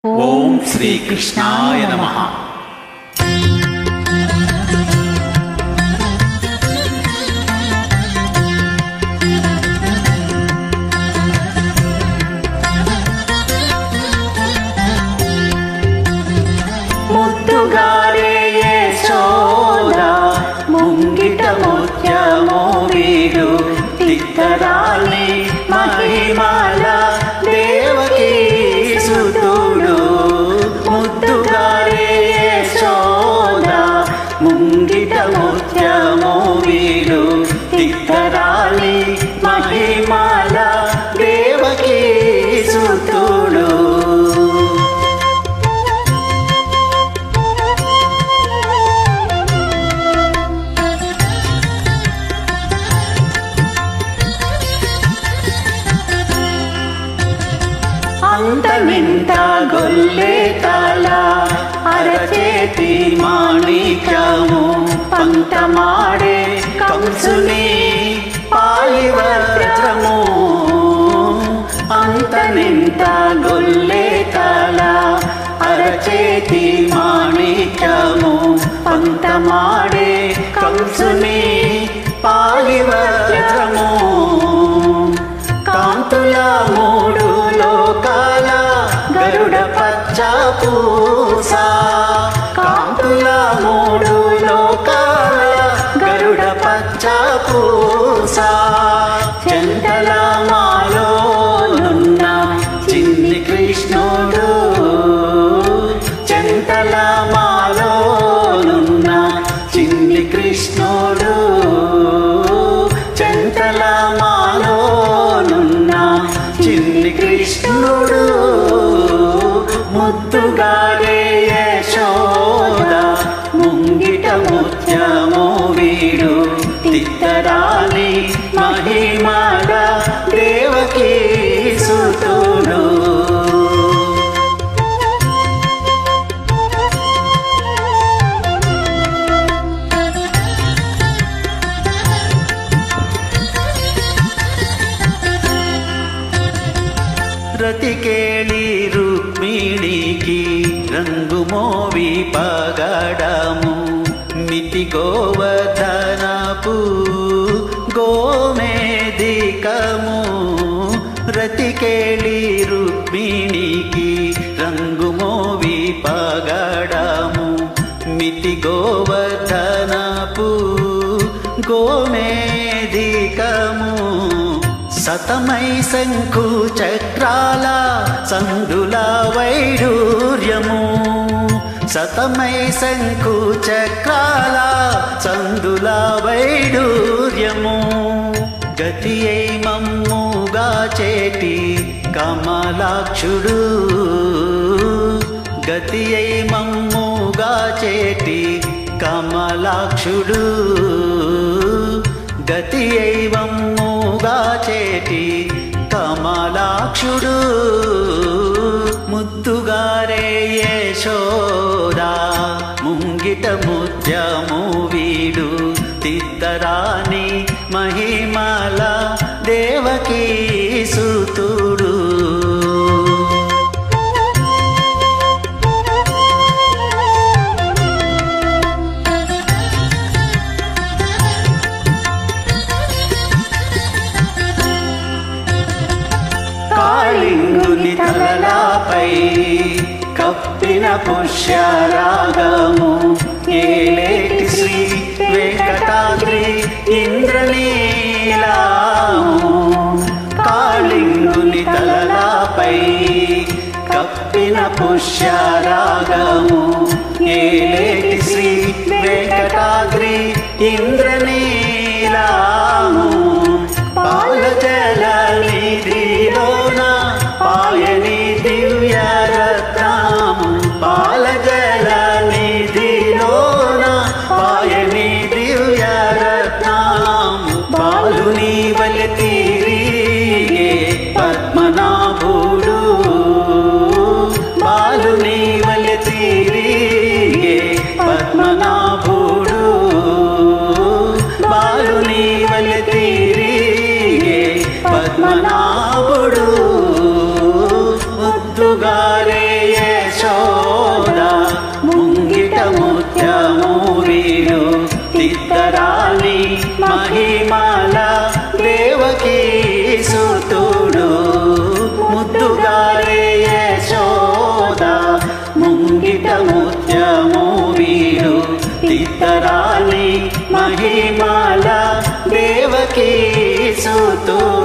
ఓం శ్రీ కృష్ణాయ నమః. ముద్దుగారే యశోద ముంగిట ముత్యమో వీడు తిక్కరాని మహిమల దేవకీ సుతుడు. ముద్దుగారే యశోద ముంగిట ముత్యమో వీడు తిక్కరాని మహిమల దేవకీ సుతుడు. అంతమింత గొల్లే తల అరచేతి మాణిక్యము పంతమాడే కంసుని పాలివజ్రము. అంతమింత గొల్లే తల అరచేతి మాణిక్యము పంతమాడే కంసుని పాలివజ్రము. కాంతుల మూడు లోకాల గరుడ పచ్చ పూస. కాంతుల మూడు లోకాల గరుడ పచ్చ పూస. చెంతల మాలోనున్న చిన్ని కృష్ణుడు. చెంతల మాలోనున్న చిన్ని కృష్ణుడు. చెంతల మాలోనున్న చిన్ని కృష్ణుడు. ముద్దుగారే యశోద ముంగిట ముత్యమో వీడు తిక్కరాని మహిమల దేవకీ సుతుడు. రతికేళి రుక్మిణికి రంగు మోవి పగడము. మితి గోవర్ధనపు గోమేదికము. రతికేళి రుక్మిణికి రంగు మోవి పగడము. మితి గోవర్ధనపు గోమేదికము. సతమై శంకు చక్రాల సందుల వైడూర్యము. సతమై శంకు చక్రాల సందుల వైడూర్యము. గతి అయి మమ్ముగా చేటి కమలాక్షుడు. గతి అయి మమ్ముగా చేటి కమలాక్షుడు. గతి అయి మమ్ముగా చేటి కమలాక్షుడు. ముద్దుగారే యశోద ముంగిట ముత్యము వీడు తిక్కరాని మహిమల దేవకీ సుతుడు. కాళింగుని తలలాపై కప్పిన పుష్యరాగము. ఏలేటి శ్రీ వెంకటాద్రి ఇంద్రనీలము. కాళింగుని తలలాపై కప్పిన పుష్యరాగము. ఏలేటి శ్రీ వెంకటాద్రి ఇంద్రనీలము. పాలజల నిధిలోన పాయని దివ్య రత్నము. పాలజల నిధిలోన పాయని దివ్య రత్నము. బాలుని వలె తిరిగే పద్మనాభుడు. బాలుని వలె తిరిగే పద్మనాభుడు. బాలుని వలె యశోద ముంగిట ముత్యము వీడు తిత్తరాని మహిమాల దేవకీ సుతుడు ముద్దుగారే యశోద ముంగిట ముత్యము వీడు తిత్తరాని మహిమాల దేవకీ సుతుడు